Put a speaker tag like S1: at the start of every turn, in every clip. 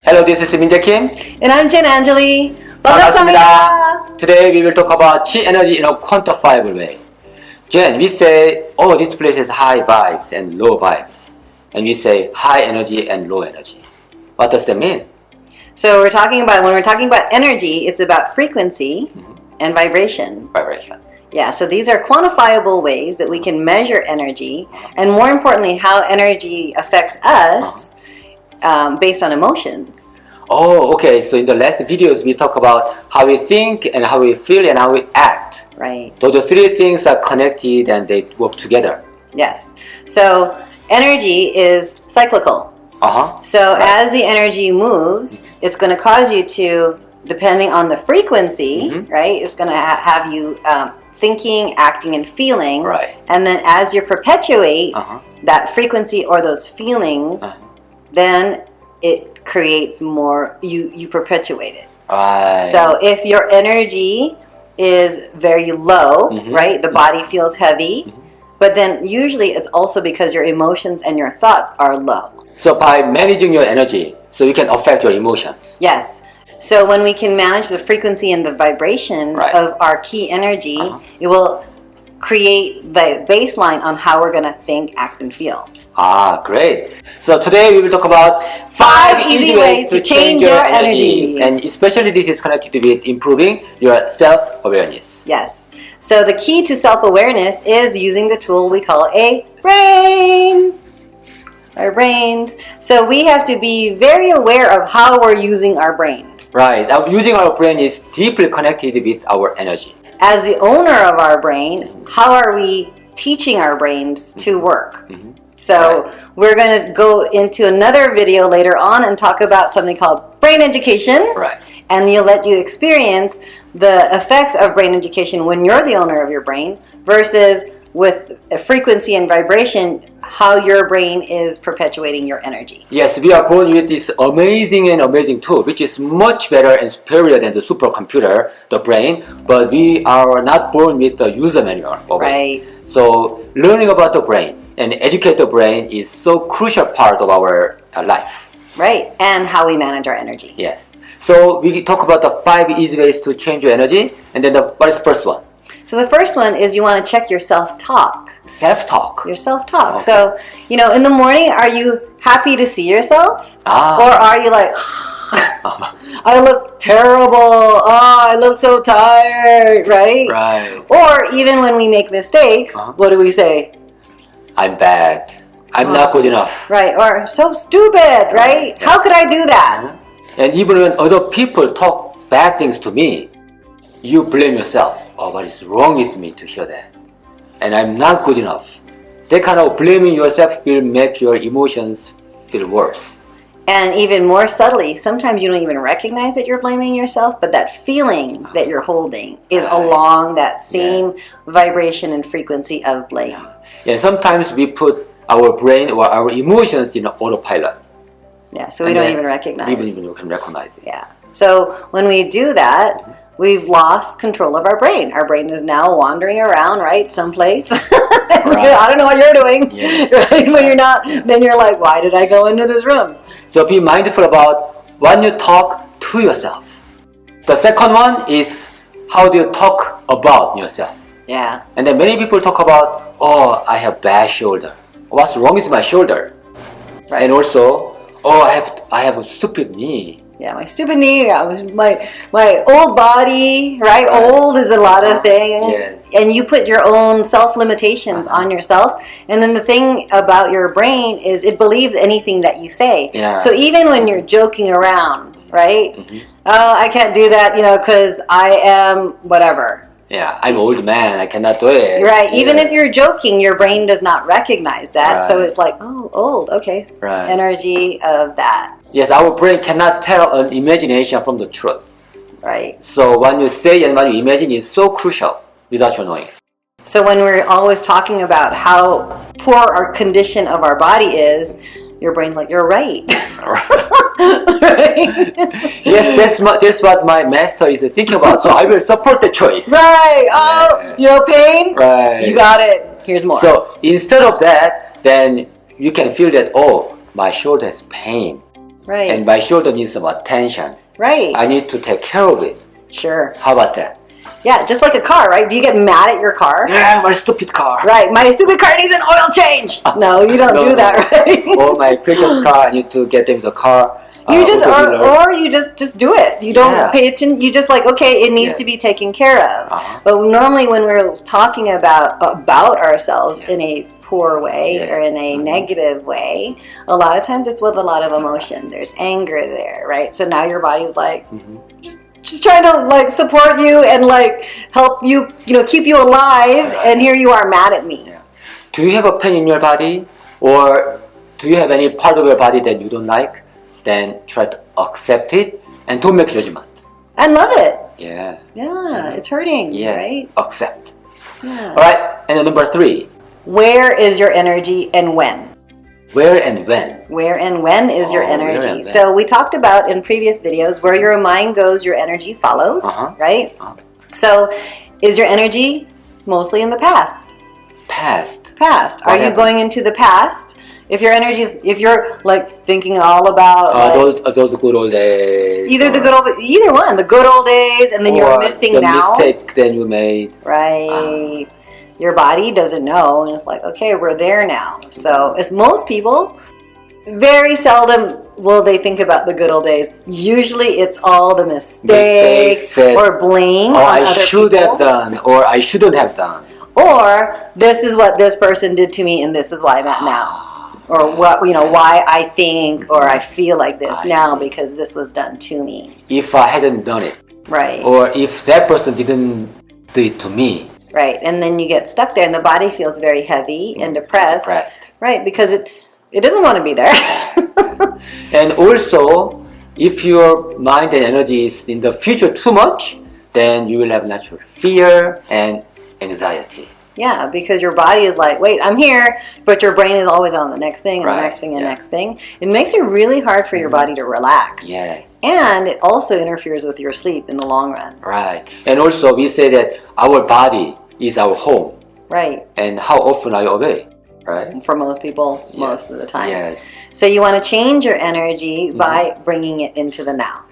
S1: Hello, this is MinJae.
S2: And I'm Angeli. 반갑습니다.
S1: Today we will talk about chi energy in a quantifiable way. Jen, we say, oh, this place has high vibes and low vibes. And we say high energy and low energy. What does that mean?
S2: So when we're talking about energy, it's about frequency and vibration.
S1: Vibration.
S2: Yeah, so these are quantifiable ways that we can measure energy, and more importantly, how energy affects us based on emotions.
S1: Oh, okay. So in the last videos, we talk about how we think and how we feel and how we act.
S2: Right.
S1: Those three things are connected and they work together.
S2: Yes. So energy is cyclical. So as the energy moves, it's going to cause you to, depending on the frequency, right, it's going to have you thinking, acting, and feeling.
S1: Right.
S2: And then as you perpetuate that frequency or those feelings, then it creates more, you perpetuate it.
S1: Right.
S2: So if your energy is very low, right, the body feels heavy, but then usually it's also because your emotions and your thoughts are low.
S1: So by managing your energy, so you can affect your emotions.
S2: Yes. So when we can manage the frequency and the vibration of our key energy, it will create the baseline on how we're going to think, act, and feel.
S1: Ah, great. So today we will talk about 5 easy ways to change your energy. And especially this is connected with improving your self-awareness.
S2: Yes. So the key to self-awareness is using the tool we call a brain. Our brains. So we have to be very aware of how we're using our brain.
S1: Right. Using our brain is deeply connected with our energy.
S2: As the owner of our brain, how are we teaching our brains to work? So we're going to go into another video later on and talk about something called brain education.
S1: Right.
S2: And we'll let you experience the effects of brain education when you're the owner of your brain versus with a frequency and vibration, how your brain is perpetuating your energy.
S1: Yes, we are born with this amazing tool, which is much better and superior than the supercomputer, the brain, but we are not born with the user manual of it.
S2: Right.
S1: So learning about the brain and educate the brain is so crucial part of our life.
S2: Right, and how we manage our energy.
S1: Yes. So we talk about the 5 easy ways to change your energy, and then what is the first one?
S2: So the first one is you want to check your self-talk.
S1: Self-talk.
S2: Your self-talk.
S1: Okay.
S2: So, in the morning, are you happy to see yourself? Or are you like, I look terrible. Oh, I look so tired, right?
S1: Right.
S2: Or even when we make mistakes, what do we say?
S1: I'm bad. I'm not good enough.
S2: Right. Or so stupid, right?
S1: Yeah.
S2: How could I do that?
S1: And even when other people talk bad things to me, you blame yourself. Oh, what is wrong with me to hear that? And I'm not good enough. That kind of blaming yourself will make your emotions feel worse.
S2: And even more subtly, sometimes you don't even recognize that you're blaming yourself, but that feeling that you're holding is along that same vibration and frequency of blame.
S1: Yeah, sometimes we put our brain or our emotions in autopilot.
S2: Yeah, so we don't even recognize.
S1: Even you can recognize it.
S2: Yeah. So when we do that, we've lost control of our brain. Our brain is now wandering around, right, someplace. I don't know what you're doing.
S1: Yes.
S2: Right? When you're not, then you're like, why did I go into this room?
S1: So be mindful about when you talk to yourself. The second one is how do you talk about yourself?
S2: Yeah.
S1: And then many people talk about, oh, I have bad shoulder. What's wrong with my shoulder?
S2: Right.
S1: And also, oh, I have a stupid knee.
S2: Yeah, my stupid knee, my old body, right? Old is a lot of things.
S1: Yes.
S2: And you put your own self-limitations on yourself. And then the thing about your brain is it believes anything that you say.
S1: Yeah.
S2: So even when you're joking around, right? Oh, I can't do that, because I am whatever.
S1: Yeah, I'm an old man. I cannot do it.
S2: Right.
S1: Yeah.
S2: Even if you're joking, your brain does not recognize that. So it's like, oh, old. Okay.
S1: Right.
S2: Energy of that.
S1: Yes, our brain cannot tell an imagination from the truth.
S2: Right.
S1: So when you say and when you imagine is so crucial without you knowing it.
S2: So when we're always talking about how poor our condition of our body is, your brain's like, you're right. Right?
S1: Yes, that's what my master is thinking about. So I will support the choice.
S2: Right. Oh, pain?
S1: Right.
S2: You got it. Here's more.
S1: So instead of that, then you can feel that, oh, my shoulder has pain.
S2: Right.
S1: And my shoulder needs some attention.
S2: Right.
S1: I need to take care of it.
S2: Sure.
S1: How about that?
S2: Yeah, just like a car, right? Do you get mad at your car?
S1: Yeah, my stupid car.
S2: Right, my stupid car needs an oil change. No, you don't do that, right?
S1: Or my precious car, I need to get them the car.
S2: You just or you just do it. You don't pay attention. You just like, okay, it needs to be taken care of. But normally when we're talking about ourselves in a poor way or in a negative way, a lot of times it's with a lot of emotion. There's anger there, right? So now your body's like just trying to like support you and like help you, keep you alive, and here you are mad at me.
S1: Do you have a pain in your body, or do you have any part of your body that you don't like? Then try to accept it and don't make judgment.
S2: And love it.
S1: Yeah.
S2: Yeah, it's hurting, right?
S1: Accept.
S2: Yeah.
S1: All right, and then number 3.
S2: Where is your energy and when?
S1: Where and when?
S2: Where and when is your energy?
S1: When.
S2: So we talked about in previous videos, where your mind goes, your energy follows, right? So is your energy mostly in the past?
S1: Past.
S2: Are you going into the past? If you're like thinking all about
S1: those good old days.
S2: Either one, the good old days, and then you're missing
S1: the
S2: now.
S1: mistake that you made.
S2: Right. Your body doesn't know, and it's like, okay, we're there now. So as most people, very seldom will they think about the good old days. Usually it's all the mistakes or blame on other people. I should have done, or I shouldn't have done. Or this is what this person did to me, and this is why I'm at now. Or why I think or I feel like this now because this was done to me. If I hadn't done it. Right. Or if that person didn't do it to me. Right. And then you get stuck there and the body feels very heavy and depressed. Right. Because it doesn't want to be there. And also, if your mind and energy is in the future too much, then you will have natural fear and anxiety. Yeah, because your body is like, wait, I'm here, but your brain is always on the next thing and the next thing and the next thing. It makes it really hard for your body to relax. Yes. And it also interferes with your sleep in the long run. Right. And also we say that our body is our home. Right. And how often are you away? Right. For most people, most of the time. Yes. So you want to change your energy by bringing it into the now.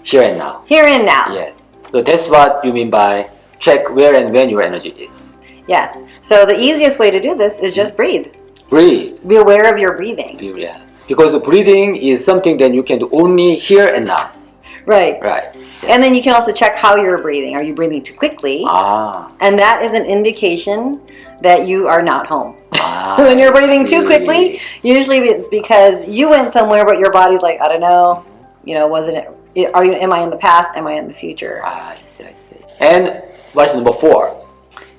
S2: Here and now. Here and now. Yes. So that's what you mean by check where and when your energy is. Yes. So the easiest way to do this is just breathe. Breathe. Be aware of your breathing. Yeah. Because breathing is something that you can do only here and now. Right. Right. And then you can also check how you're breathing. Are you breathing too quickly? And that is an indication that you are not home. When you're breathing too quickly, usually it's because you went somewhere, but your body's like, I don't know, wasn't it? Am I in the past? Am I in the future? I see. And what's number 4?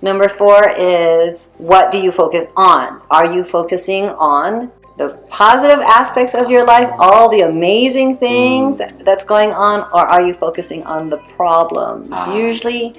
S2: Number 4 is, what do you focus on? Are you focusing on the positive aspects of your life, all the amazing things that's going on, or are you focusing on the problems? Usually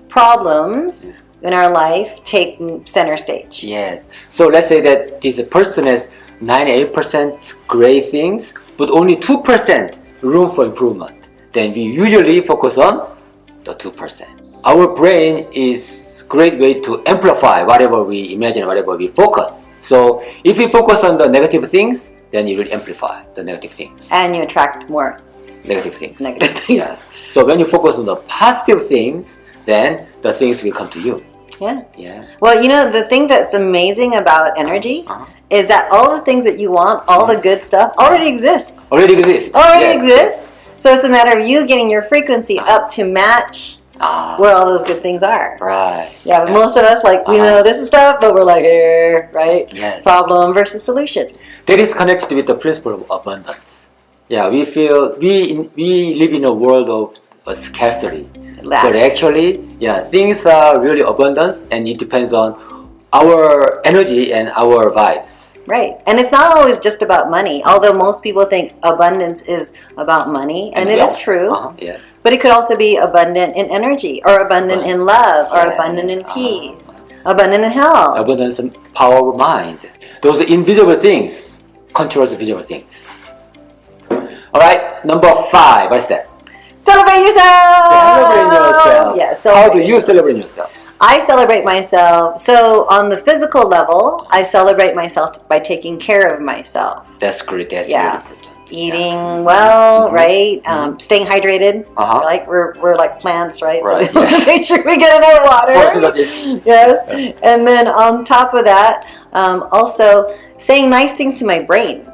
S2: problems in our life take center stage. Yes. So let's say that this person has 98% great things, but only 2% room for improvement. Then we usually focus on the 2%. Our brain is great way to amplify whatever we imagine, whatever we focus. So if you focus on the negative things, then you will amplify the negative things. And you attract more negative things. Yeah. So when you focus on the positive things, then the things will come to you. Yeah. Well, the thing that's amazing about energy is that all the things that you want, all the good stuff, already exists. Already exists. So it's a matter of you getting your frequency up to match where all those good things are. Right. Yeah, but most of us this is stuff, but we're like, right? Yes. Problem versus solution. That is connected with the principle of abundance. Yeah, we feel we live in a world of scarcity. But actually, things are really abundant, and it depends on our energy and our vibes. Right. And it's not always just about money, although most people think abundance is about money, and it is true. Yes. But it could also be abundant in energy, or abundant in love, or abundant in peace, abundant in health. Abundance in power of mind. Those invisible things controls visible things. All right, number 5. What's that? Celebrate yourself! Celebrate yourself. Yeah, how do you celebrate yourself? I celebrate myself. So on the physical level, I celebrate myself by taking care of myself. That's great. That's really important. Eating well, right? Staying hydrated. Like we're like plants, right?
S1: Right.
S2: So we have to make sure we get enough water. Yes. And then on top of that, also saying nice things to my brain.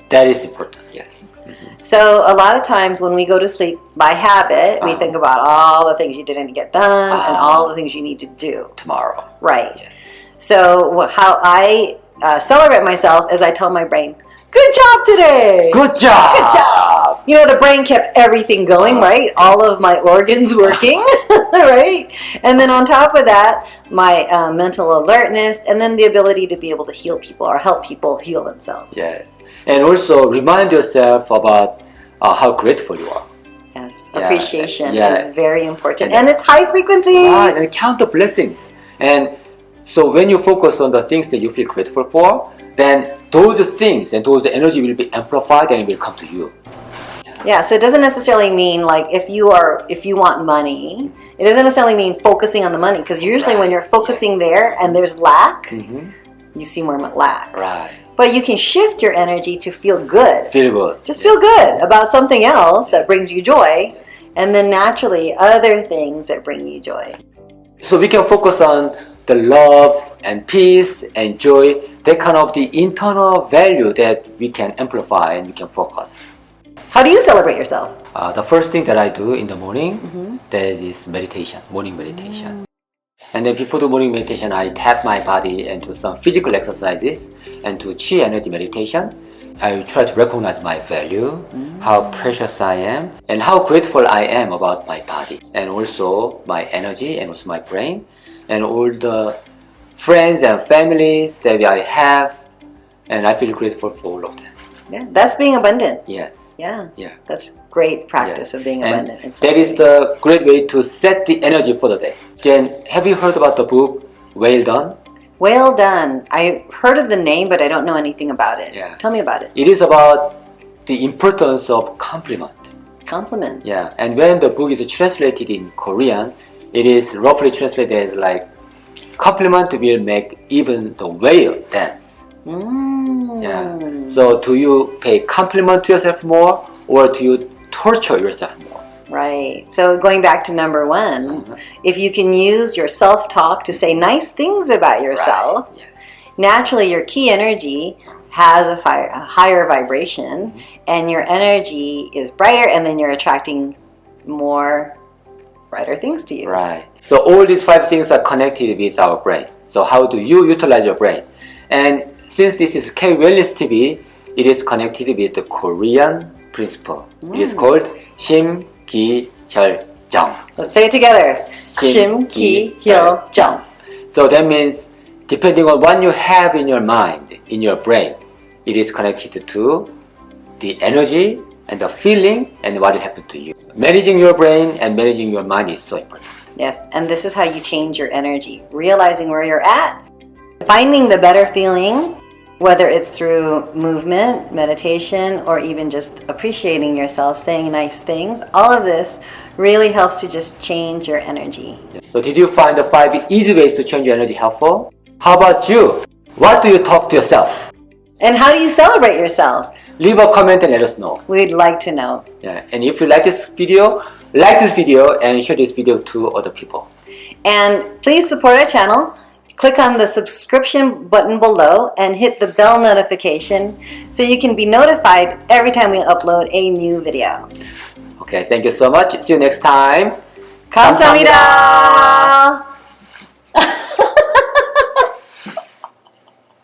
S1: That is important. Yes.
S2: So a lot of times when we go to sleep by habit, we think about all the things you didn't get done and all the things you need to do
S1: tomorrow.
S2: Right.
S1: Yes.
S2: So how I celebrate myself is I tell my brain, good job today.
S1: Good job.
S2: Good job. You know, the brain kept everything going, right? All of my organs working, right? And then on top of that, my mental alertness, and then the ability to be able to heal people or help people heal themselves.
S1: Yes. And also remind yourself about how grateful you are.
S2: Yes. Appreciation is very important. And it's high frequency.
S1: Right. And count the blessings. And so when you focus on the things that you feel grateful for, then those things and those energy will be amplified and it will come to you.
S2: Yeah, so it doesn't necessarily mean like if you want money, it doesn't necessarily mean focusing on the money, because usually when you're focusing there and there's lack, you see more lack.
S1: Right.
S2: But you can shift your energy to feel good.
S1: Feel good.
S2: Just feel good about something else that brings you joy, and then naturally other things that bring you joy.
S1: So we can focus on the love and peace and joy, that kind of the internal value that we can amplify and we can focus.
S2: How do you celebrate yourself?
S1: The first thing that I do in the morning, that is meditation, morning meditation. And then before the morning meditation, I tap my body and do some physical exercises and do chi energy meditation. I try to recognize my value, how precious I am, and how grateful I am about my body, and also my energy, and also my brain, and all the friends and families that I have, and I feel grateful for all of them.
S2: Yeah, that's being abundant.
S1: Yes.
S2: Yeah.
S1: Yeah.
S2: That's great practice of being abundant.
S1: And that is the great way to set the energy for the day. Jen, have you heard about the book Well Done?
S2: Well Done. I heard of the name, but I don't know anything about it.
S1: Yeah.
S2: Tell me about it.
S1: It is about the importance of compliment.
S2: Compliment.
S1: Yeah. And when the book is translated in Korean, it is roughly translated as like, compliment will make even the whale dance. Yeah. So do you pay compliment to yourself more, or do you torture yourself more?
S2: Right. So going back to number one, if you can use your self-talk to say nice things about yourself, naturally your key energy has a higher vibration, and your energy is brighter, and then you're attracting more brighter things to you.
S1: Right. So all these 5 things are connected with our brain. So how do you utilize your brain? And since this is K-Wellness TV, it is connected with the Korean principle. It is called 심, 기, 혈, 정.
S2: Let's say it together. 심, 기, 혈, 정.
S1: So that means depending on what you have in your mind, in your brain, it is connected to the energy and the feeling and what will happen to you. Managing your brain and managing your mind is so important.
S2: Yes, and this is how you change your energy. Realizing where you're at, finding the better feeling, whether it's through movement, meditation, or even just appreciating yourself, saying nice things. All of this really helps to just change your energy.
S1: So did you find the 5 easy ways to change your energy helpful? How about you? What do you talk to yourself?
S2: And how do you celebrate yourself?
S1: Leave a comment and let us know.
S2: We'd like to know.
S1: Yeah. And if you like this video and share this video to other people.
S2: And please support our channel. Click on the subscription button below and hit the bell notification so you can be notified every time we upload a new video.
S1: Okay, thank you so much. See you next time.
S2: 감사합니다.